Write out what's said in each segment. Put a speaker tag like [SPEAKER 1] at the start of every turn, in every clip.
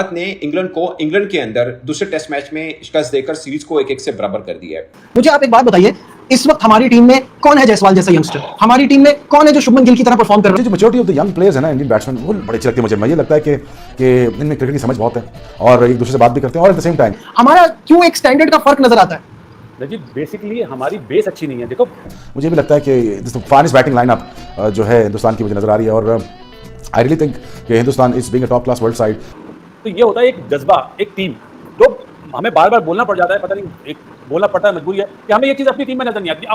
[SPEAKER 1] भारत ने इंग्लैंड के अंदर दूसरे टेस्ट मैच में शिकस्त देकर सीरीज को 1-1 से बराबर कर दिया है।
[SPEAKER 2] मुझे आप एक बात बताइए, इस वक्त हमारी टीम में कौन है जायसवाल जैसा यंगस्टर? हमारी टीम में कौन है जो शुभमन गिल की तरह परफॉर्म कर रहा है?
[SPEAKER 3] जो maturity of the young players है ना, इंडियन बैट्समैन, वो बड़े अच्छे लगते हैं मुझे। मुझे लगता है कि इनमें क्रिकेट की समझ बहुत है और एक दूसरे से बात भी करते हैं, और एट द सेम टाइम
[SPEAKER 2] हमारा क्यों एक स्टैंडर्ड का फर्क नजर आता है?
[SPEAKER 4] देखिए, बेसिकली हमारी बेस अच्छी नहीं है। देखो,
[SPEAKER 3] मुझे भी लगता है कि फाइनेस्ट बैटिंग लाइनअप जो है हिंदुस्तान की मुझे नजर आ रही है, और आई रियली थिंक कि Hindustan is being a top class world side.
[SPEAKER 4] तो ये होता है एक जज्बा, एक टीम, जो हमें बार बार बोलना पड़ जाता है, पता नहीं एक बोलना पड़ता है, मजबूरी है कि हमें ये चीज अपनी टीम में नजर नहीं आती।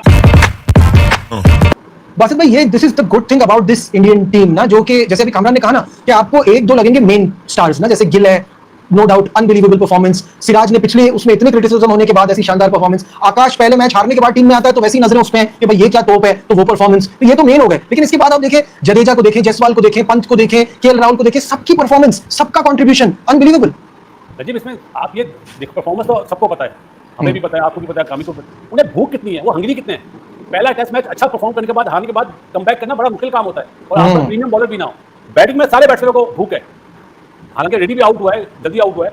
[SPEAKER 2] बासित भाई, ये this is the good thing about this Indian team ना, जो कि जैसे अभी कामरान ने कहा ना कि आपको एक दो लगेंगे मेन स्टार्स ना, जैसे गिल है, no doubt unbelievable performance, Siraj ने पिछले उसमें इतने क्रिटिसिज्म होने के बाद ऐसी शानदार परफॉर्मेंस, आकाश पहले मैच हारने के बाद टीम में आता है तो वैसी नजरें उसमें कि भाई ये क्या टॉप है, तो वो परफॉर्मेंस, तो ये तो मेन हो गए। लेकिन इसके बाद आप देखें, जडेजा को देखें, जायसवाल को देखें, पंत को देखें, केएल राहुल को देखें, सबकी परफॉर्मेंस, सबका कंट्रीब्यूशन अनबिलीवेबल।
[SPEAKER 4] राजीव, इसमें आप ये देखो, परफॉर्मेंस तो सबको पता है, हमें भी पता है, आपको भी पता है, कामी को पता है, उन्हें भूख कितनी है, वो हंगरी कितने हैं। पहला टेस्ट मैच अच्छा परफॉर्म करने के बाद, हारने के बाद कमबैक करना बड़ा मुश्किल काम होता है, और आप प्रीमियम बॉलर भी ना हो। बैटिंग में सारे बैट्समैनों को भूख है, हालांकि रेड्डी भी आउट हुआ है, जल्दी आउट हुआ है,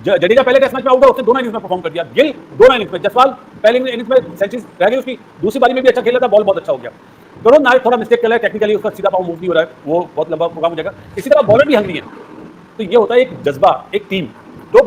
[SPEAKER 4] जडेजा पहले टेस्ट मैच में आउट हुआ, उसने दोनों इनिंग्स में परफॉर्म कर दिया, गिल दोनों इनिंग्स में, जायसवाल पहले इनिंग्स में सेंचुरी रह गई उसकी, दूसरी बारी में भी अच्छा खेला था, बॉल बहुत अच्छा हो गया। करो ना, थोड़ा मिस्टेक कर रहा है टेक्निकली, उसका सीधा पाव मूव नहीं हो रहा है, वो बहुत लंबा प्रोग्राम हो जाएगा। इसी तरह बॉलर भी हंगरी है। तो ये होता है एक जज्बा, एक टीम, जो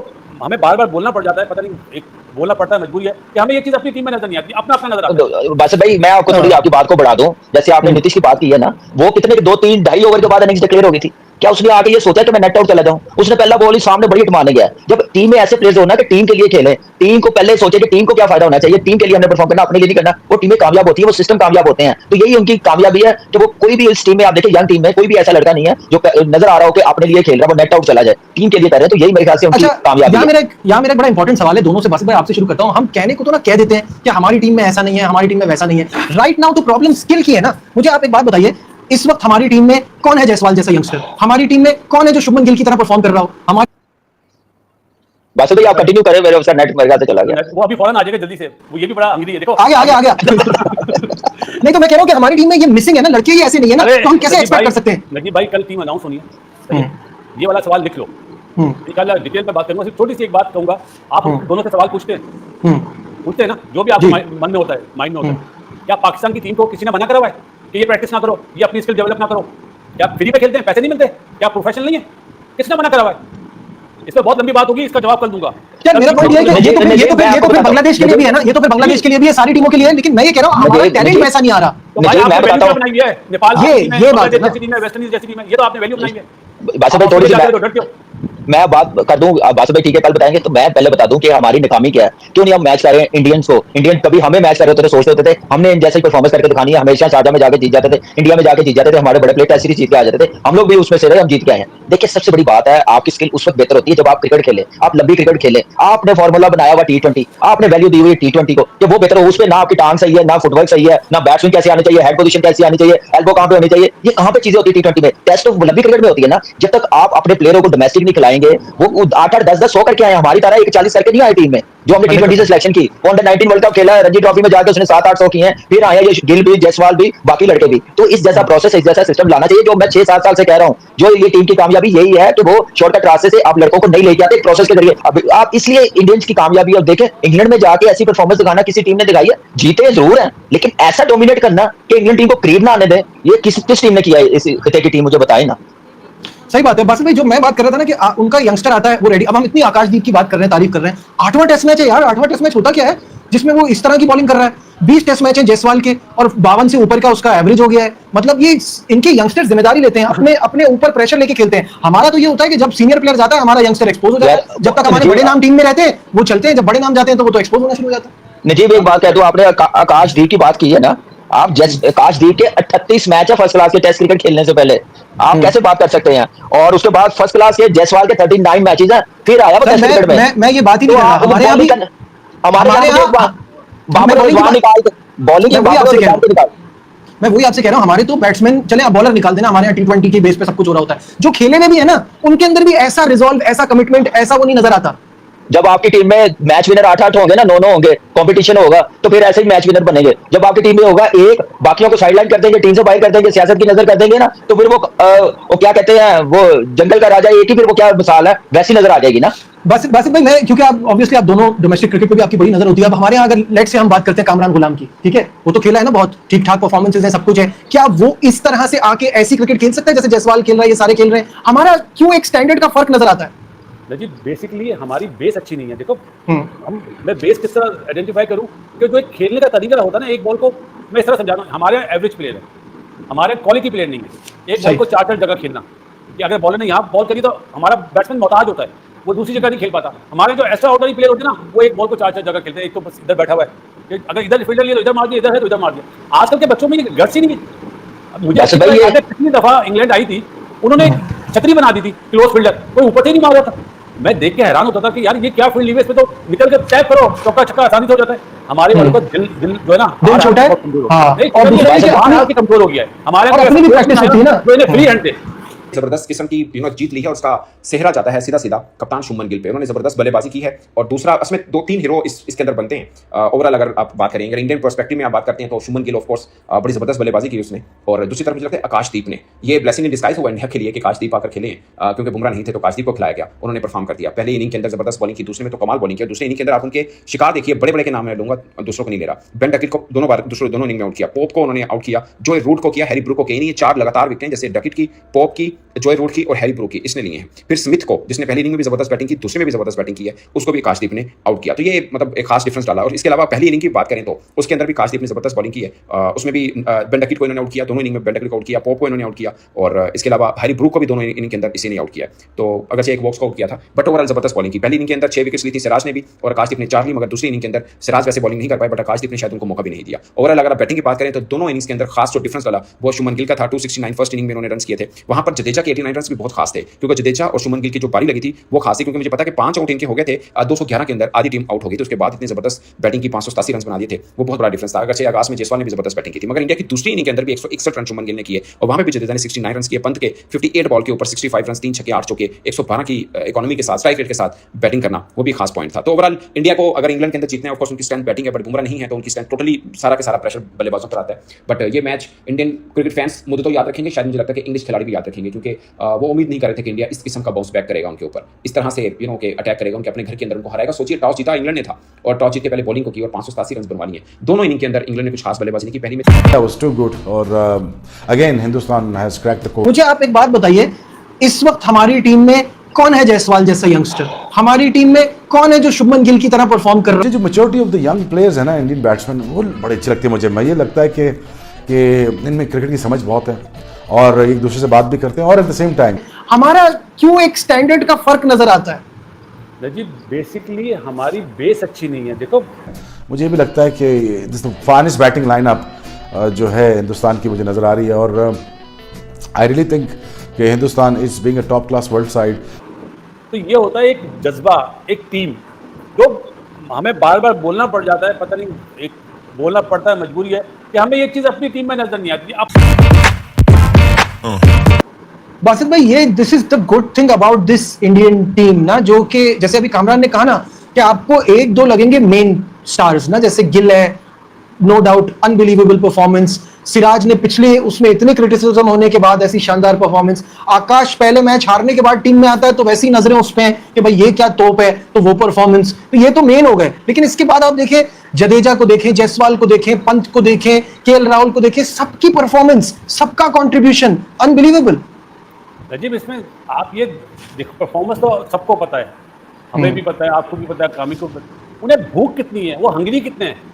[SPEAKER 4] हमें बार बार बोलना पड़ जाता है, पता नहीं एक बोलना पड़ता है, मजबूरी है कि हमें ये चीज अपनी टीम में नजर नहीं आती, अपना अपना नजर आता है।
[SPEAKER 5] बासित भाई, मैं आपको थोड़ी आपकी बात को बढ़ा दूं, जैसे आपने नीतीश की बात की है ना, वो कितने 2-3 ढाई ओवर के बाद इनिंग्स डिक्लेयर हो गई थी। क्या उसने आके ये सोचा कि मैं नेट आउट चला जाऊं? उसने पहला बॉल ही सामने बड़ी हिट मारने गया। जब टीम में ऐसे प्लेयर्स हो ना कि टीम के लिए खेलें, टीम को पहले सोचे कि टीम को क्या फायदा होना चाहिए, टीम के लिए हमने परफॉर्म करना, अपने लिए नहीं करना, वो टीमें कामयाब होती है, वो सिस्टम कामयाब होते हैं। तो यही उनकी कामयाबी है कि वो कोई भी इस टीम में, आप देखिए यंग टीम में कोई भी ऐसा लड़का नहीं है जो नजर आ रहा हो कि अपने लिए खेल रहा है, वो नेट आउट चला जाए, टीम के लिए कर रहे हैं। तो यही मेरे ख्याल से उनकी कामयाबी है।
[SPEAKER 2] यहाँ मेरा बड़ा इंपॉर्टेंट सवाल है दोनों से, बासित भाई आपसे शुरू करता हूँ। हम कहने को तो ना कह देते हैं कि हमारी टीम में ऐसा नहीं है, हमारी टीम में वैसा नहीं है। राइट नाउ तो प्रॉब्लम स्किल की है ना। मुझे आप एक बात बताइए, इस वक्त हमारी टीम में कौन है जायसवाल जैसा यंगस्टर? हमारी टीम में कौन है जो शुभमन गिल की तरह परफॉर्म कर रहा हो? हमारी
[SPEAKER 5] बासित भाई आप कंटिन्यू करें, मेरे उसका नेट मेरे ख्याल से चला गया।
[SPEAKER 4] वो अभी फौरन आ जाएगा जल्दी से, वो ये भी बड़ा हंगरी है, देखो
[SPEAKER 2] आ गया नहीं तो मैं कह रहा हूं कि हमारी टीम में ये मिसिंग है ना, लड़के ही ऐसे नहीं है ना, तो हम कैसे एक्सपेक्ट कर सकते हैं?
[SPEAKER 4] नजीब भाई, कल टीम अनाउंस होनी है, ये वाला सवाल लिख लो, कल डिटेल में बात करूंगा। सिर्फ छोटी सी एक बात कहूंगा, आप दोनों से सवाल पूछते हैं ना, जो भी आपके मन में होता है, माइंड में होता है, क्या पाकिस्तान की टीम को किसी ने मना करा हुआ है कि ये प्रैक्टिस ना करो, ये अपनी स्किल डेवलप ना करो? क्या फ्री पे खेलते हैं, पैसे नहीं मिलते? क्या प्रोफेशनल नहीं है? किसने मना करा हुआ है? इस पर बहुत लंबी बात होगी, इसका जवाब कल दूंगा।
[SPEAKER 2] क्या मेरा पॉइंट ये है कि ये तो फिर बांग्लादेश के लिए भी है ना, ये तो फिर बांग्लादेश के लिए भी है, सारी टीमों के लिए है। लेकिन मैं ये कह रहा हूं हमारा टैलेंट वैसा नहीं आ रहा।
[SPEAKER 4] तो भाई आपने वैल्यू बनाई है, नेपाल
[SPEAKER 2] ये बात है,
[SPEAKER 4] जैसी टीम है, वेस्ट इंडीज जैसी टीम है, ये तो आपने वैल्यू बनाई है।
[SPEAKER 5] बासित भाई थोड़ी सी मैं बात कर दूं, बासित भाई ठीक है कल बताएंगे। तो मैं पहले बता दूं कि हमारी नाकामी क्या है, क्यों नहीं हम मैच कर रहे हैं इंडियंस को। इंडियन कभी हमें मैच कर रहे होते थे, सोचते होते थे हमने जैसे परफॉर्मेंस करके दिखानी है, हमेशा शारजा में जाके जीत जाते थे, इंडिया में जाके जीत जाते थे, हमारे बड़े प्लेयर टेस्ट सीरीज जीत के आ जाते थे, हम लोग भी उसमें से रहे, हम जीत के आए हैं। देखिए, सबसे बड़ी बात है, आपकी स्किल उस वक्त बेहतर होती है जब आप क्रिकेट खेले, आप लंबी क्रिकेट खेले, आपने फॉर्मूला बनाया हुआ T20, आपने वैल्यू दी हुई T20 को, जब वो बेहतर हो, उसमें ना आपकी टांग सही है, ना फुटवर्क सही है, ना बैट्समैन कैसे आने चाहिए, हेड पोजीशन कैसी आनी चाहिए, एल्बो कहां पे होनी चाहिए, ये कहां पे चीजें होती है T20 में। टेस्ट तो लंबी क्रिकेट में होती है ना। जब तक आप अपने प्लेयरों को डोमेस्टिक नहीं खिलाएंगे, वो 8-8, 10-10, 100 करके आए, हमारी तरह 140 करके नहीं आए टीम में, जो हमने T20 से सिलेक्शन की। वो अंडर 19 वर्ल्ड कप खेला है, रणजी ट्रॉफी में जाकर उसने 7-8 किए हैं, फिर आया ये गिल भी, जायसवाल भी, बाकी लड़के भी। तो इस जैसा प्रोसेस, इस जैसा सिस्टम लाना चाहिए, जो मैं 6-7 साल से कह रहा हूं। जो ये टीम की कामयाबी यही है कि वो शॉर्टकट रास्ते से आप लड़कों को नहीं लेके आते, प्रोसेस के जरिए। अब आप इसलिए इंडियंस की कामयाबी अब देखें, इंग्लैंड में जाके ऐसी परफॉर्मेंस दिखाना किसी टीम ने दिखाई है? जीते जरूर है, लेकिन ऐसा डोमिनेट करना कि इंग्लैंड टीम को करीब ना आने दें, ये किस टीम ने किया है? इस खिते की टीम मुझे बताए ना।
[SPEAKER 2] सही बात है बासित भाई, जो मैं बात कर रहा था ना कि उनका यंगस्टर आता है वो रेडी। अब हम इतनी आकाशदीप की बात कर रहे हैं, तारीफ कर रहे हैं, 8वां टेस्ट मैच है यार। 8वां टेस्ट मैच होता क्या है जिसमें वो इस तरह की बॉलिंग कर रहा है? 20 टेस्ट मैच है जायसवाल के और 52 से ऊपर का उसका एवरेज हो गया है। मतलब ये इनके यंगस्टर जिम्मेदारी लेते हैं, अपने ऊपर प्रेशर लेके खेलते हैं। हमारा तो ये होता है कि जब सीनियर प्लेयर जाता है हमारा यंगस्टर एक्सपोज हो जाता है। जब तक हमारे बड़े नाम टीम में रहते हैं वो चलते हैं, जब बड़े नाम जाते हैं तो वो तो एक्सपोज होना शुरू हो जाता है।
[SPEAKER 5] नजीब, एक बात कह दूं, आपने आकाशदीप की बात की है ना, आप आकाशदीप के 38 मैच है फर्स्ट क्लास के टेस्ट क्रिकेट खेलने से पहले, आप कैसे बात कर सकते हैं? और उसके बाद फर्स्ट क्लास के जायसवाल के 39 मैचेस हैं, फिर आया वो टेस्ट क्रिकेट में।
[SPEAKER 2] मैं ये बात ही नहीं कर रहा, हमारे यहाँ भी
[SPEAKER 5] बॉलिंग
[SPEAKER 2] मैं वही आपसे कह रहा हूं, हमारे तो बैट्समैन चले, आप बॉलर निकाल देना, हमारे यहाँ T20 के बेस पे सब कुछ हो रहा होता है। जो खेले में भी है ना, उनके अंदर भी ऐसा रिजॉल्व, ऐसा कमिटमेंट, ऐसा वो नहीं नजर आता।
[SPEAKER 5] जब आपकी टीम में मैच विनर 8-8 होंगे ना, 9-9 होंगे, कंपटीशन होगा, तो फिर ऐसे ही मैच विनर बनेंगे। जब आपकी टीम में होगा एक, बाकियों को साइडलाइन कर देंगे, टीम से बाहर कर देंगे, सियासत की नजर कर देंगे ना, तो फिर वो क्या कहते हैं, वो जंगल का राजा एक ही, फिर वो क्या मिसाल है, वैसी नजर आ जाएगी ना।
[SPEAKER 2] बासित भाई, मैं क्योंकि आप ऑब्वियसली आप दोनों डोमेस्टिक क्रिकेट पे भी आपकी बड़ी नजर होती है। अब हमारे यहाँ अगर लेट से हम बात करते हैं कामरान गुलाम की, ठीक है, वो तो खेला है ना, बहुत ठीक ठाक परफॉर्मेंसेज है, सब कुछ है। क्या वो इस तरह से आके ऐसी क्रिकेट खेल सकता है जैसे जायसवाल खेल रहा है, ये सारे खेल रहे हैं? हमारा क्यों एक स्टैंडर्ड का फर्क नजर आता है?
[SPEAKER 4] देखिए बेसिकली हमारी बेस अच्छी नहीं है। देखो
[SPEAKER 2] हम्म।
[SPEAKER 4] मैं बेस किस तरह आइडेंटिफाई करूं कि जो एक खेलने का तरीका होता है ना, एक बॉल को मैं इस तरह समझा रहा हूं, हमारे एवरेज प्लेयर है, हमारे क्वालिटी प्लेयर नहीं है। एक बॉल को 4 जगह खेलना, कि अगर बॉलर ने यहाँ बॉल करी तो हमारा बैट्समैन मोहताज होता है, वो दूसरी जगह नहीं खेल पाता। हमारे जो एक्स्ट्रा ऑर्डिनरी प्लेयर होते हैं ना, वो एक बॉल को 4 जगह खेलते हैं। एक तो बस इधर बैठा हुआ है कि अगर इधर फील्डर लिया तो इधर मार दिया, इधर है तो इधर मार दिया। आजकल के बच्चों में गट्स ही नहीं है। मुझे कितनी दफा इंग्लैंड आई थी, उन्होंने छतरी बना दी थी क्लोज फील्डर, कोई ऊपर से ही नहीं मार रहा था। मैं देख के हैरान होता था कि यार ये क्या फील्ड है, इसमें तो निकल के टैप करो, चौका छक्का आसानी से हो जाता है। हमारे वालों का दिल जो है ना,
[SPEAKER 2] दिल छोटा है,
[SPEAKER 4] और कमजोर हो गया है। हमारे फ्री हैंड थे,
[SPEAKER 1] जबरदस्त किस्म की जीत ली है और उसका सेहरा जाता है सीधा सीधा कप्तान शुभमन गिल पे। उन्होंने जबरदस्त बल्लेबाजी की है और दूसरा इसमें 2-3 हीरो इसके अंदर बनते हैं। ओवरऑल अगर आप बात करें, अगर इंडियन पर्सपेक्टिव में आप बात करते हैं तो शुभमन गिल ऑफ कोर्स बड़ी जबरदस्त बल्लेबाजी की उसने। और दूसरी तरफ मुझे लगता है आकाशदीप ने, ये ब्लेसिंग इन डिस्गाइज हुआ इंडिया के लिए कि आकाशदीप आकर खेले, क्योंकि बुमराह नहीं थे तो आकाशदीप को खिलाया गया, उन्होंने परफॉर्म कर दिया। पहले इनिंग के अंदर जबरदस्त बॉलिंग की, दूसरे में तो कमाल बॉलिंग की। दूसरे इनिंग के अंदर आप उनके शिकार देखिए, बड़े बड़े के नाम मैं लूंगा, दूसरों को नहीं ले रहा। बेन डकिट को दोनों इनिंग में आउट किया, पोप को उन्होंने आउट किया, जॉय रूट को किया, हैरी ब्रूक को किया। ये 4 लगातार विकेटें जैसे डकिट की, पोप की, जॉय रूट की और हैरी ब्रूक की इसने लिए हैं। फिर स्मिथ को, जिसने पहली इनिंग में भी जबरदस्त बैटिंग की, दूसरे में भी जबरदस्त बैटिंग की है, उसको भी आकाशदीप ने आउट किया। तो ये मतलब एक खास डिफरेंस डाला। और इसके अलावा पहली इनिंग की बात करें तो उसके अंदर भी आकाशदीप ने जबरदस्त बॉलिंग की है, उसमें भी बेन डकिट को इन्होंने आउट किया, दोनों इनिंग में बेन डकिट को आउट किया, पोप को इन्होंने आउट किया, और इसके अलावा हैरी ब्रूक को भी दोनों इनिंग के अंदर इसी ने आउट किया। तो अगर से एक बॉक्स को आउट किया था, बट ओवरऑल जबरदस्त बॉलिंग की। पहली इनिंग के अंदर 6 विकेट्स ली थी सिराज ने भी और आकाशदीप ने 4 ली, मगर दूसरी इनिंग के अंदर सिराज वैसे बॉलिंग नहीं कर पाए, बट आकाशदीप ने शायद उनको मौका भी नहीं दिया। ओवरऑल अगर बैटिंग की बात करें तो दोनों इनिंग्स के अंदर खास जो डिफरेंस डाला वो शुभमन गिल का था। 269 फर्स्ट इनिंग में उन्होंने रन किए थे, वहां पर जडेजा के 89 रन भी बहुत खास थे, क्योंकि जडेजा और शुभमन गिल की जो पारी लगी थी वो खास थी, क्योंकि मुझे पता है कि 5 आउट इनके हो गए थे 211 के अंदर, आधी टीम आउट हो गई थी। उसके बाद इतने जबरदस्त बैटिंग की 587 रन बना दिए थे, वो बहुत बड़ा डिफरेंस था। अगर से आगाज में जायसवाल ने भी जबरदस्त बैटिंग की थी, मगर इंडिया की दूसरी इनिंग के अंदर भी 161 रन शुभमन गिल ने किए और वहां पे भी जडेजा ने 69 रन किए। पंत के 58 बॉल के ऊपर 65 रन, 3 छक्के 8 चौके, 112 की इकोनॉमी के साथ, स्ट्राइक रेट के साथ बैटिंग करना, वो भी खास पॉइंट था। तो ओवरऑल इंडिया को अगर इंग्लैंड के अंदर जीतना है, ऑफ कोर्स उनकी स्ट्रेंथ बैटिंग है, बट बुमराह नहीं है तो उनकी स्ट्रेंथ टोटली सारा का सारा प्रेशर बल्लेबाजों पर आता है। बट ये मैच इंडियन क्रिकेट फैंस मुझे तो याद रखेंगे, शायद मुझे लगता है कि इंग्लिश खिलाड़ी भी याद रखेंगे, क्योंकि वो उम्मीद नहीं कर रहे थे कि इंडिया इस किस्म का बाउंस बैक करेगा उनके ऊपर, इस तरह से के अटैक करेगा, उनके अपने घर के अंदर उनको हराएगा। सोचिए टॉस जीता इंग्लैंड ने था और टॉस जीत के पहले बॉलिंग को की और 587 रन बनवा लिए। दोनों इनिंग के अंदर इंग्लैंड ने कुछ खास बल्लेबाजी नहीं की। पहली में
[SPEAKER 3] That was too good और again Hindustan has cracked the code।
[SPEAKER 2] मुझे आप एक बात बताइए, इस वक्त हमारी टीम में कौन है जायसवाल जैसा यंगस्टर? हमारी टीम में कौन है जो शुभमन गिल की तरह परफॉर्म कर रहा है?
[SPEAKER 3] जो maturity of the young players है ना, इंडियन बैट्समैन, वो बड़े अच्छे लगते हैं मुझे। मैं ये लगता है कि इनमें क्रिकेट की समझ बहुत है और एक दूसरे से बात भी करते हैं, और एट द सेम टाइम
[SPEAKER 2] हमारा क्यों एक स्टैंडर्ड का फर्क नजर आता है?
[SPEAKER 4] जी बेसिकली हमारी बेस अच्छी नहीं है। देखो
[SPEAKER 3] मुझे भी लगता है कि दिस फाइनेस्ट बैटिंग लाइनअप जो है हिंदुस्तान की मुझे नज़र आ रही है, और आई रियली थिंक कि Hindustan is being a top class world side.
[SPEAKER 4] तो ये होता है एक जज्बा, एक टीम, जो हमें बार बार बोलना पड़ जाता है, पता नहीं एक बोलना पड़ता है, मजबूरी है कि हमें ये चीज़ अपनी टीम में नजर नहीं आती।
[SPEAKER 2] बासित भाई, ये this is the good thing about this Indian team ना, जो कि जैसे अभी कामरान ने कहा ना कि आपको 1-2 लगेंगे मेन स्टार्स ना, जैसे गिल है, no doubt unbelievable performance, Siraj ने पिछले उसमें इतने क्रिटिसिज्म होने के बाद ऐसी शानदार परफॉर्मेंस, आकाश पहले मैच हारने के बाद टीम में आता है तो वैसी नजरें उस पे हैं कि भाई ये क्या तोप है, तो वो परफॉर्मेंस, तो ये तो मेन हो गए। लेकिन इसके बाद आप देखें, जडेजा को देखें, जायसवाल को देखें, पंत को देखें, केएल राहुल को देखें, सबकी परफॉर्मेंस, सबका कॉन्ट्रीब्यूशन अनबिलीवेबल।
[SPEAKER 4] रजीब इसमें आप ये देखो, परफॉर्मेंस तो सबको पता है, हमें भी पता है, आपको भी पता है, कामी को पता है, उन्हें भूख कितनी है, वो हंगरी कितने हैं।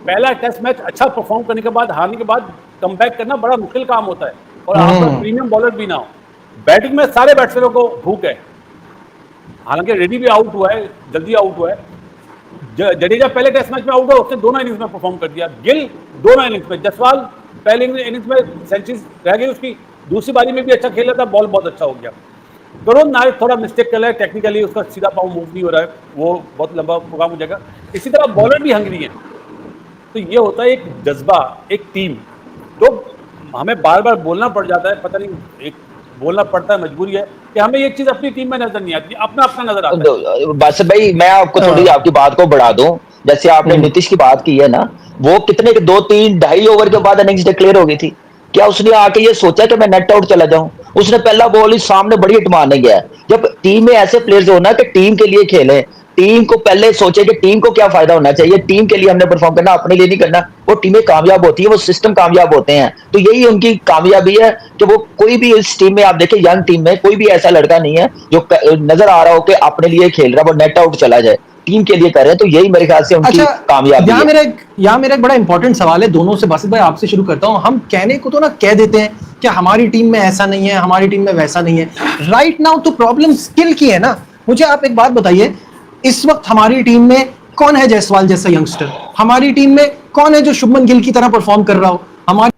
[SPEAKER 4] पहला टेस्ट मैच अच्छा परफॉर्म करने के बाद, हारने के बाद कमबैक करना बड़ा मुश्किल काम होता है, और आप प्रीमियम बॉलर भी ना हो। बैटिंग में सारे बैट्समैनों को भूख है, हालांकि रेडी भी आउट हुआ है, जल्दी आउट हुआ है। जडेजा पहले टेस्ट मैच में आउट हुआ, उसने दोनों इनिंग्स में परफॉर्म कर दिया। गिल दोनों इनिंग्स में, जायसवाल पहले इनिंग्स में सेंचुरी रह गई उसकी, दूसरी बारी में भी अच्छा खेला था, बॉल बहुत अच्छा हो गया। करुण नायक थोड़ा मिस्टेक कर रहा है, टेक्निकली उसका सीधा पाँव मूव नहीं हो रहा है, वो बहुत लंबा प्रोग्राम हो जाएगा। इसी तरह बॉलर भी हंगरी है, तो ये होता है एक जज्बा, एक टीम, तो हमें बार बार बोलना पड़ जाता है, पता नहीं एक बोलना पड़ता है, मजबूरी है कि हमें ये चीज अपनी टीम में नजर नहीं आती, अपना अपना नजर आता है।
[SPEAKER 5] बस भाई मैं आपको थोड़ी आपकी बात को बढ़ा दूं, जैसे आपने नीतीश की बात की है ना, वो कितने 2-3-2.5 ओवर के बाद इनिंग्स डिक्लेयर हो गई थी। क्या उसने आके ये सोचा कि मैं नेट आउट चला जाऊं? उसने पहला बॉल ही सामने बड़ी हिट मारने गया है। जब टीम में ऐसे प्लेयर्स हो ना कि टीम के लिए खेलें, टीम को पहले सोचे कि टीम को क्या फायदा होना चाहिए, टीम के लिए हमने परफॉर्म करना, अपने लिए नहीं करना, वो टीमें कामयाब होती है, वो सिस्टम कामयाब होते हैं। तो यही उनकी कामयाबी है कि वो कोई भी इस टीम में आप देखें, यंग टीम में कोई भी ऐसा लड़का नहीं है जो नजर आ रहा हो कि अपने लिए खेल रहा है, वो नेट आउट चला जाए, टीम के लिए कर रहे हैं। तो यही मेरे ख्याल से उनकी कामयाबी है।
[SPEAKER 2] यहाँ मेरा एक बड़ा इंपॉर्टेंट सवाल है दोनों से। बासित भाई आपसे शुरू करता हूँ। हम कहने को तो ना कह देते हैं कि हमारी टीम में ऐसा नहीं है, हमारी टीम में वैसा नहीं है। राइट नाउ तो प्रॉब्लम स्किल की है ना। मुझे आप एक बात बताइए, इस वक्त हमारी टीम में कौन है जायसवाल जैसा यंगस्टर? हमारी टीम में कौन है जो शुभमन गिल की तरह परफॉर्म कर रहा हो? हमारी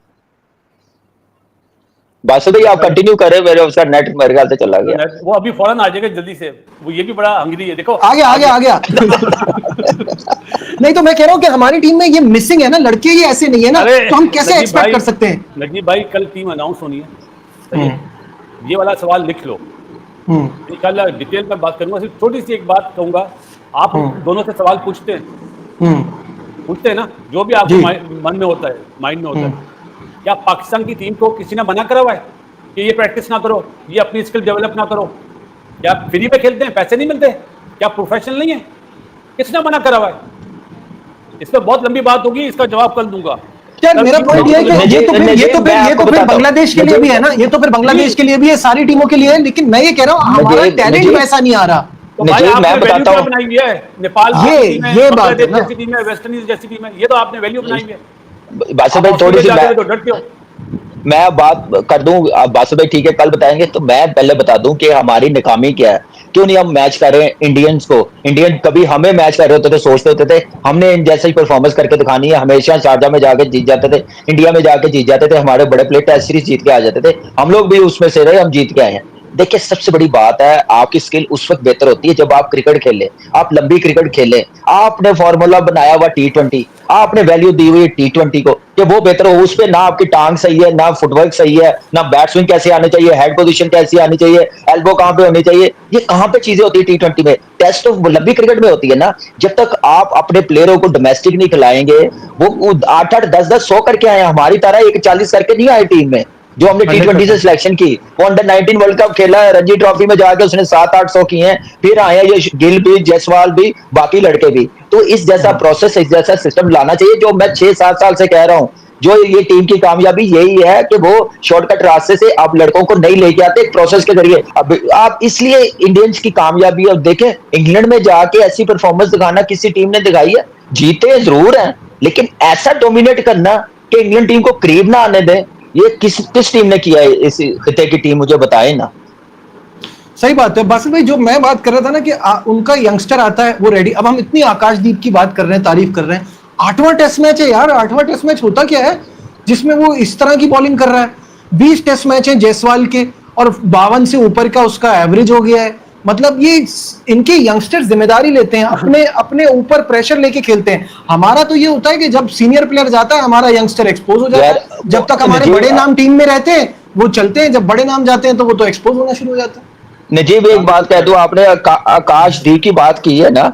[SPEAKER 5] बस भाई आप कंटिन्यू करें, मेरे उसका नेट मेरे ख्याल से चला गया।
[SPEAKER 4] वो अभी फौरन आ जाएगा जल्दी से, वो ये भी बड़ा हंगरी है, देखो
[SPEAKER 2] आ गया नहीं तो मैं कह रहा हूं कि हमारी टीम में ये मिसिंग है ना, लड़के ये ऐसे नहीं है ना, तो हम कैसे एक्सपेक्ट कर सकते हैं?
[SPEAKER 4] नजीब भाई कल टीम अनाउंस होनी है, सही है? ये वाला सवाल लिख लो, इंशाल्लाह डिटेल में बात करूंगा। सिर्फ छोटी सी एक बात कहूंगा, आप दोनों से सवाल पूछते हैं ना, जो भी आपके मन में होता है, माइंड में होता है, क्या पाकिस्तान की टीम को किसी ने मना करा हुआ है कि ये प्रैक्टिस ना करो, ये अपनी स्किल डेवलप ना करो? क्या फ्री पे खेलते हैं, पैसे नहीं मिलते? क्या प्रोफेशनल नहीं है? किसने मना करा हुआ है? इस पर बहुत लंबी बात होगी, इसका जवाब कल दूंगा।
[SPEAKER 2] यार मेरा पॉइंट ये है कि ये तो फिर बांग्लादेश के लिए भी है ना, ये तो फिर बांग्लादेश के लिए भी है, सारी टीमों के लिए है। लेकिन मैं ये कह रहा हूँ हमारा टैलेंट वैसा नहीं आ रहा।
[SPEAKER 4] तो भाई आपने वैल्यू क्या बनाई हुई है? नेपाल
[SPEAKER 2] ये बात है ना,
[SPEAKER 4] जैसी टीम है, वेस्ट इंडीज जैसी टीम है, ये तो आपने वैल्यू बनाई हुई है।
[SPEAKER 5] बासित भाई थोड़ी सी
[SPEAKER 4] तो डरते हो।
[SPEAKER 5] मैं बात कर दूं, आप बासित भाई ठीक है कल बताएंगे, तो मैं पहले बता दूं कि हमारी नाकामी क्या है। क्यों नहीं हम मैच कर रहे हैं इंडियंस को? इंडियन कभी हमें मैच कर रहे होते थे, सोचते होते थे हमने इन जैसा ही परफॉर्मेंस करके दिखानी है, हमेशा शारजा में जाके जीत जाते थे, इंडिया में जाके जीत जाते थे, हमारे बड़े प्लेयर टेस्ट सीरीज जीत के आ जाते थे, हम लोग भी उसमें से रहे, हम जीत के आए हैं। देखिए सबसे बड़ी बात है, आपकी स्किल उस वक्त बेहतर होती है जब आप क्रिकेट खेलें, आप लंबी क्रिकेट खेलें। आपने फॉर्मूला बनाया हुआ T20, आपने वैल्यू दी हुई T20 को कि वो बेहतर हो, उस पे ना आपकी टांग सही है, ना फुटवर्क सही है, ना बैट्समैन कैसे आने चाहिए, हेड पोजीशन कैसी आनी चाहिए, एल्बो कहां पे होनी चाहिए, ये कहां पे चीजें होती है T20 में? टेस्ट तो लंबी क्रिकेट में होती है ना। जब तक आप अपने प्लेयरों को डोमेस्टिक नहीं खिलाएंगे, वो 8-8, 10-10, 100 करके आए, हमारी तरह 140 करके नहीं आए टीम में। जो हमने T20 से सिलेक्शन की, वो अंडर 19 वर्ल्ड कप खेला है, रणजी ट्रॉफी में जाके उसने 700-800 किए हैं, फिर आए हैं ये गिल भी, जायसवाल भी, बाकी लड़के भी। तो इस जैसा प्रोसेस, इस जैसा सिस्टम लाना चाहिए, जो मैं 6-7 साल से कह रहा हूं। जो ये टीम की कामयाबी यही है कि वो शॉर्टकट रास्ते से आप लड़कों को नहीं लेके आते, एक प्रोसेस के जरिए। अब आप इसलिए इंडियंस की कामयाबी अब देखें, इंग्लैंड में जाके ऐसी परफॉर्मेंस दिखाना किसी टीम ने दिखाई है? जीते जरूर हैं, लेकिन ऐसा डोमिनेट करना कि इंग्लैंड टीम को करीब ना आने दें, ये किस टीम ने किया है? इस खिते की टीम मुझे बताएं ना।
[SPEAKER 2] सही बात है बासित भाई। जो मैं बात कर रहा था ना कि उनका यंगस्टर आता है वो रेडी। अब हम इतनी आकाशदीप की बात कर रहे हैं, तारीफ कर रहे हैं, 8वां टेस्ट मैच है यार। 8वां टेस्ट मैच होता क्या है जिसमें वो इस तरह की बॉलिंग कर रहा है? 20 टेस्ट मैच है जायसवाल के और 52 से ऊपर का उसका एवरेज हो गया है। मतलब ये इनके यंगस्टर जिम्मेदारी लेते हैं, अपने ऊपर प्रेशर लेके खेलते हैं। हमारा तो ये होता है कि जब सीनियर प्लेयर जाता है हमारा यंगस्टर एक्सपोज हो जाता है। जब तक हमारे बड़े नाम टीम में रहते हैं वो चलते हैं, जब बड़े नाम जाते हैं तो वो तो एक्सपोज होना शुरू हो जाता है।
[SPEAKER 5] नजीब एक बात कह दूं, आपने आकाशदीप की बात की है ना,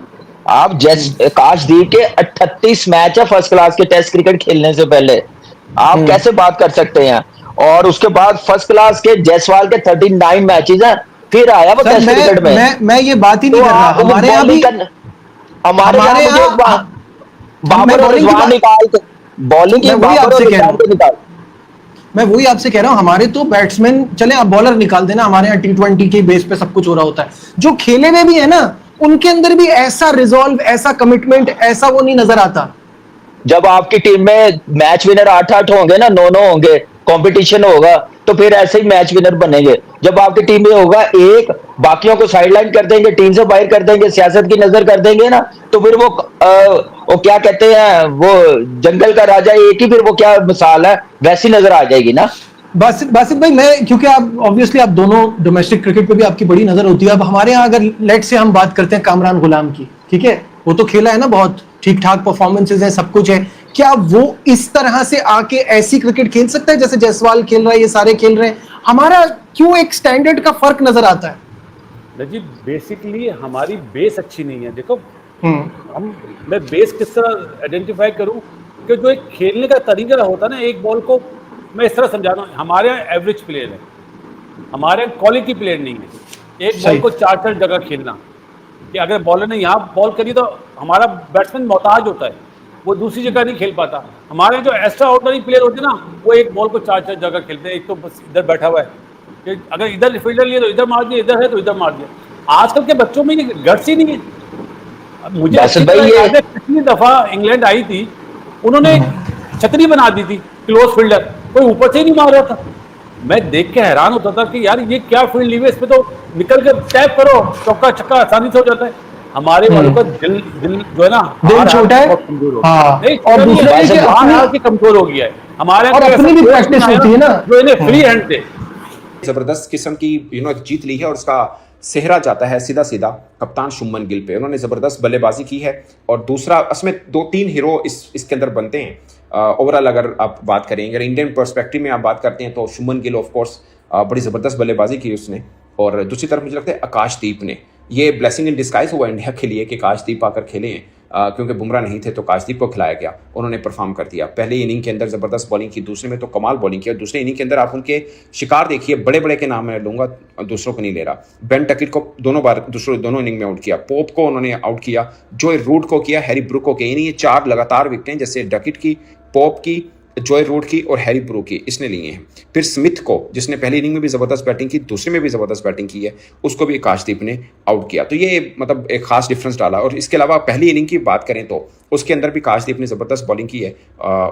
[SPEAKER 5] आप आकाशदीप के 38 मैच है फर्स्ट क्लास के टेस्ट क्रिकेट खेलने से पहले, आप कैसे बात कर सकते हैं? और उसके बाद फर्स्ट क्लास के जायसवाल के 39 मैचेस हैं, फिर आया वो टेस्ट क्रिकेट में।
[SPEAKER 2] मैं ये बात ही नहीं कर रहा। हमारे यहाँ भी
[SPEAKER 5] हमारे यहाँ बाबर और रिजवान निकाल बॉलिंग की, बाबर और रिजवान को निकाल।
[SPEAKER 2] मैं वही आपसे कह रहा हूं, हमारे तो बैट्समैन चले, आप बॉलर निकाल देना, हमारे यहाँ T20 के बेस पे सब कुछ हो रहा होता है। जो खेले में भी है ना, उनके अंदर भी ऐसा रिजॉल्व, ऐसा कमिटमेंट, ऐसा वो नहीं नजर आता।
[SPEAKER 5] जब आपकी टीम में मैच विनर 8-8 होंगे ना, 9-9 होंगे, कंपटीशन होगा, तो फिर ऐसे ही मैच विनर बनेंगे। जब आपकी टीम में होगा एक, बाकियों को साइडलाइन कर देंगे, टीम से बाहर कर देंगे, सियासत की नजर कर देंगे ना, तो फिर वो क्या कहते हैं, वो जंगल का राजा एक ही, फिर वो क्या मिसाल है, वैसी नजर आ जाएगी ना।
[SPEAKER 2] बासित भाई, मैं क्योंकि आप ऑब्वियसली आप दोनों डोमेस्टिक क्रिकेट पे भी आपकी बड़ी नजर होती है। अब हमारे यहाँ अगर लेट से हम बात करते हैं कामरान गुलाम की, ठीक है, वो तो खेला है ना, बहुत ठीक ठाक परफॉर्मेंसेज है, सब कुछ है। क्या वो इस तरह से आके ऐसी क्रिकेट खेल सकता है जैसे जायसवाल खेल रहा है, ये सारे खेल रहे हैं? हमारा क्यों एक स्टैंडर्ड का फर्क नजर आता है?
[SPEAKER 4] जी बेसिकली हमारी बेस अच्छी नहीं है। देखो मैं बेस किस तरह आइडेंटिफाई करूं कि जो एक खेलने का तरीका होता है ना, एक बॉल को मैं इस तरह समझा रहा हूँ। हमारे यहाँ एवरेज प्लेयर है, हमारे यहाँ क्वालिटी प्लेयर नहीं है। एक बॉल को 4 जगह खेलना, कि अगर बॉलर ने यहाँ बॉल करी तो हमारा बैट्समैन मोहताज होता है, वो दूसरी जगह नहीं खेल पाता। हमारे जो एक्स्ट्रा ऑर्डिनरी प्लेयर होते हैं ना, वो एक बॉल को 4 जगह खेलते हैं। एक तो बस इधर बैठा हुआ है कि अगर इधर फील्डर लिए तो इधर मार दिया, इधर है तो इधर मार दिया। आजकल के बच्चों में ये गट्स ही नहीं है। मुझे अच्छी तरह याद है, पिछली दफा इंग्लैंड आई थी, उन्होंने छतरी बना दी थी क्लोज फील्डर, कोई ऊपर से ही नहीं मार रहा था। मैं देख के हैरान होता था कि यार ये क्या फील्ड ली है, इस पे तो निकल के टैप करो, चौका छक्का आसानी से हो जाता है। हमारे वालों का दिल जो है ना,
[SPEAKER 2] दिल छोटा है,
[SPEAKER 4] बहुत कमजोर हो
[SPEAKER 2] हाँ।
[SPEAKER 4] नहीं,
[SPEAKER 2] और दूसरा ये कि
[SPEAKER 4] हार के कमजोर हो गया है हमारे।
[SPEAKER 2] और अपनी भी प्रैक्टिस होती है ना,
[SPEAKER 4] जो इन्हें फ्री हैंड थे।
[SPEAKER 1] जबरदस्त किस्म की जीत ली है और उसका सेहरा जाता है सीधा सीधा कप्तान शुभमन गिल पे। उन्होंने जबरदस्त बल्लेबाजी की है और दूसरा इसमें 2-3 हीरो इसके अंदर बनते हैं। ओवरऑल अगर आप बात करें, अगर इंडियन पर्सपेक्टिव में आप बात करते हैं तो शुभमन गिल ऑफ कोर्स बड़ी ज़बरदस्त बल्लेबाजी की उसने। और दूसरी तरफ मुझे लगता है आकाशदीप ने, ये ब्लेसिंग इन डिस्गाइज हुआ इंडिया के लिए कि आकाशदीप आकर खेले हैं, क्योंकि बुमराह नहीं थे तो आकाशदीप को खिलाया गया, उन्होंने परफॉर्म कर दिया। पहले इनिंग के अंदर ज़बरदस्त बॉलिंग की, दूसरे में तो कमाल बॉलिंग की। और दूसरे इनिंग के अंदर आप उनके शिकार देखिए, बड़े बड़े के नाम मैं लूँगा, दूसरों को नहीं ले रहा। बेन टकिट को दोनों इनिंग में आउट किया, पोप को उन्होंने आउट किया, जॉय रूट को किया, हैरी ब्रूक को किया। ये 4 लगातार विकेटें जैसे डकिट की, पोप की, जॉय रूट की और हैरी ब्रू की इसने लिए हैं। फिर स्मिथ को, जिसने पहली इनिंग में भी ज़बरदस्त बैटिंग की, दूसरे में भी ज़बरदस्त बैटिंग की है, उसको भी आकाशदीप ने आउट किया। तो ये मतलब एक खास डिफरेंस डाला। और इसके अलावा पहली इनिंग की बात करें तो उसके अंदर भी आकाशदीप ने ज़बरदस्त बॉलिंग की है।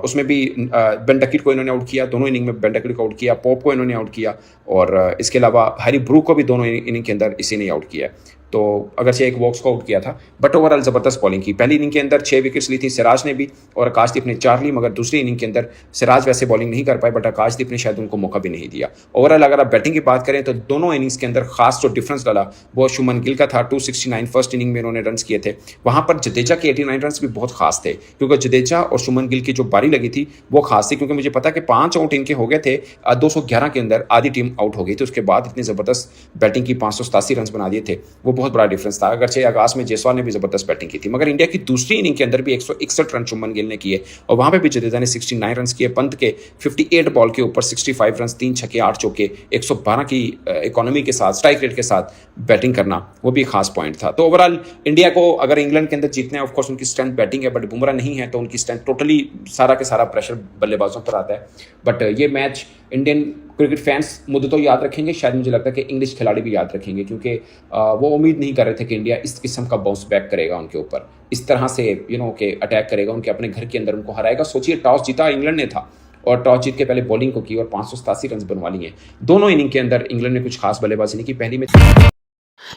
[SPEAKER 1] उसमें भी बेन डकिट को इन्होंने आउट किया, दोनों इनिंग में बेन डकिट को आउट किया, पोप को इन्होंने आउट किया, और इसके अलावा हैरी ब्रू को भी दोनों इनिंग के अंदर इसी ने आउट किया। तो अगरचे एक वॉक्स को आउट किया था, बट ओवरऑल ज़बरदस्त बॉलिंग की। पहली इनिंग के अंदर 6 विकेट्स ली थी सिराज ने भी और आकाशदीप ने 4 ली, मगर दूसरी इनिंग के अंदर सिराज वैसे बॉलिंग नहीं कर पाए, बट आकाशदीप ने शायद उनको मौका भी नहीं दिया। ओवरऑल अगर आप बैटिंग की बात करें तो दोनों इनिंग्स के अंदर खास जो डिफरेंस डाला वो शुभमन गिल का था। 269 फर्स्ट इनिंग में उन्होंने रन किए थे। वहाँ पर जडेजा के 89 रन भी बहुत खास थे, क्योंकि जडेजा और शुभमन गिल की जो बारी लगी थी वो खास थी, क्योंकि मुझे पता कि 5 आउट इनके हो गए थे 211 के अंदर, आधी टीम आउट हो गई थी। उसके बाद इतनी ज़बरदस्त बैटिंग की, 587 रन बना दिए थे, वो बहुत बड़ा डिफरेंस था। अगरचे आगाज में जायसवाल ने भी ज़बरदस्त बैटिंग की थी, मगर इंडिया की दूसरी इनिंग के अंदर भी 161 रन शुभमन गिल ने किए और वहाँ पे भी जडेजा ने 69 रन किए। पंत के 58 बॉल के ऊपर 65 रन, 3 छक्के 8 चौके, 112 की इकोनॉमी के साथ, स्ट्राइक रेट के साथ बैटिंग करना, वो भी खास पॉइंट था। तो ओवरऑल इंडिया को अगर इंग्लैंड के अंदर जीतने, ऑफ कोर्स उनकी स्ट्रेंथ बैटिंग है, बट बुमराह नहीं है तो उनकी स्ट्रेंथ टोटली सारा के सारा प्रेशर बल्लेबाजों पर आता है। बट ये मैच इंडियन क्रिकेट फैंस मुझे तो याद रखेंगे, शायद मुझे लगता है कि इंग्लिश खिलाड़ी भी याद रखेंगे, क्योंकि वो उम्मीद नहीं कर रहे थे कि इंडिया इस किस्म का बाउंस बैक करेगा उनके ऊपर, इस तरह से के अटैक करेगा, उनके अपने घर के अंदर उनको हराएगा। सोचिए, टॉस जीता इंग्लैंड ने था और टॉस जीत के पहले बॉलिंग को की और 587 रन बनवा लिए। दोनों इनिंग के अंदर इंग्लैंड ने कुछ खास बल्लेबाजी नहीं की। पहली में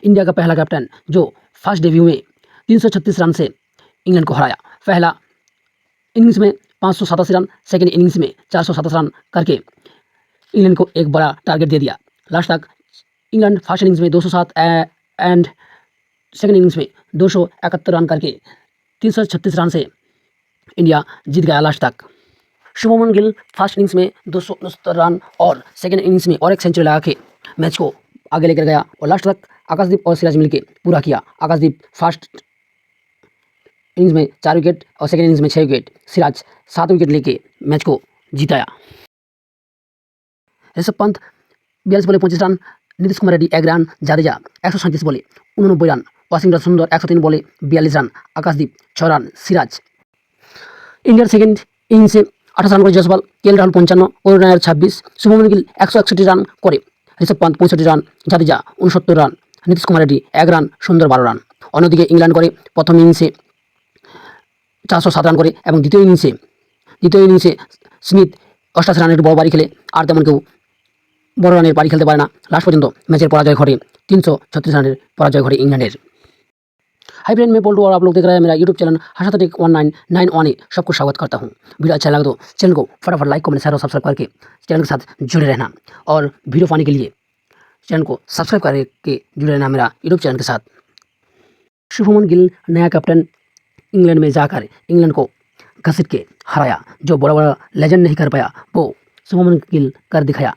[SPEAKER 6] इंडिया का पहला कैप्टन जो फर्स्ट डेब्यू में 336 रन से इंग्लैंड को हराया। पहला इनिंग्स में 587 रन, सेकेंड इनिंग्स में 427 रन करके इंग्लैंड को एक बड़ा टारगेट दे दिया। लास्ट तक इंग्लैंड फर्स्ट इनिंग्स में 207 एंड सेकेंड इनिंग्स में 271 रन करके 336 रन से इंडिया जीत गया लास्ट तक। शुभमन गिल फर्स्ट इनिंग्स में 269 रन और सेकेंड इनिंग्स में और एक सेंचुरी लगा के मैच को आगे लेकर गया और लास्ट तक आकाशदीप और सिराज मिलकर पूरा किया। आकाशदीप फर्स्ट इनिंग्स में 4 विकेट और सेकेंड इनिंग्स में 6 विकेट, सिराज 7 विकेट लेके मैच को जीताया। ऋषभ पंत 42 बॉले 25 रन, नीतीश कुमार रेड्डी 1 रन, जाडेजा 137 बॉले 89 रन, वाशिंगटन सुंदर 103 बॉले 42 run, Akashdeep 6 run, Siraj. Indian second innings से 28 रन করে জয়সওয়াল, কেএল রাহুল 55, অরুণ নায়ার 26, শুভমন গিল 161 রান করে, Rishabh Pant 65 run, Jadeja 69 run, Nitish Kumar Reddy 1 run, সুন্দর 12 রান। অন্যদিকে ইংল্যান্ড করে প্রথম ইনিংসে 407 রান করে এবং দ্বিতীয় ইনিংসে স্মিথ 88 রানের বড় বাড়ি খেলে আর তেমন কেউ বড় রানের বাড়ি খেলতে পারে না। লাস্ট পর্যন্ত ম্যাচের পরাজয় ঘটে, 336 রানের পরাজয় ঘটে इंग्लैंड। हाई फ्रेंड, मैं पोल्टू और आप लोग देख रहे हैं मेरा यूट्यूब चैनल हर्षाटेक 1991 सबको स्वागत करता हूं। वीडियो अच्छा लगा तो चैनल को फटाफट लाइक, कमेंट, शेयर और सब्सक्राइब करके चैनल के साथ जुड़े रहना और वीडियो पाने के लिए चैनल को सब्सक्राइब करके जुड़े रहना मेरा यूट्यूब चैनल के साथ। शुभमन गिल नया कैप्टन इंग्लैंड में जाकर इंग्लैंड को घसीट के हराया। जो बड़ा बड़ा लेजेंड नहीं कर पाया वो शुभमन गिल कर दिखाया।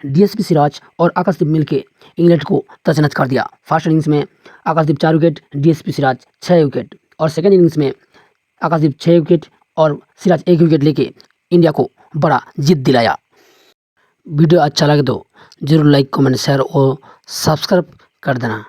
[SPEAKER 6] डीएसपी सिराज और आकाशदीप मिलके इंग्लैंड को तहस-नहस कर दिया। फर्स्ट इनिंग्स में आकाशदीप 4 विकेट, डीएसपी सिराज 6 विकेट और सेकेंड इनिंग्स में आकाशदीप 6 विकेट और सिराज 1 विकेट लेके इंडिया को बड़ा जीत दिलाया। वीडियो अच्छा लगे तो जरूर लाइक, कमेंट, शेयर और सब्सक्राइब कर देना।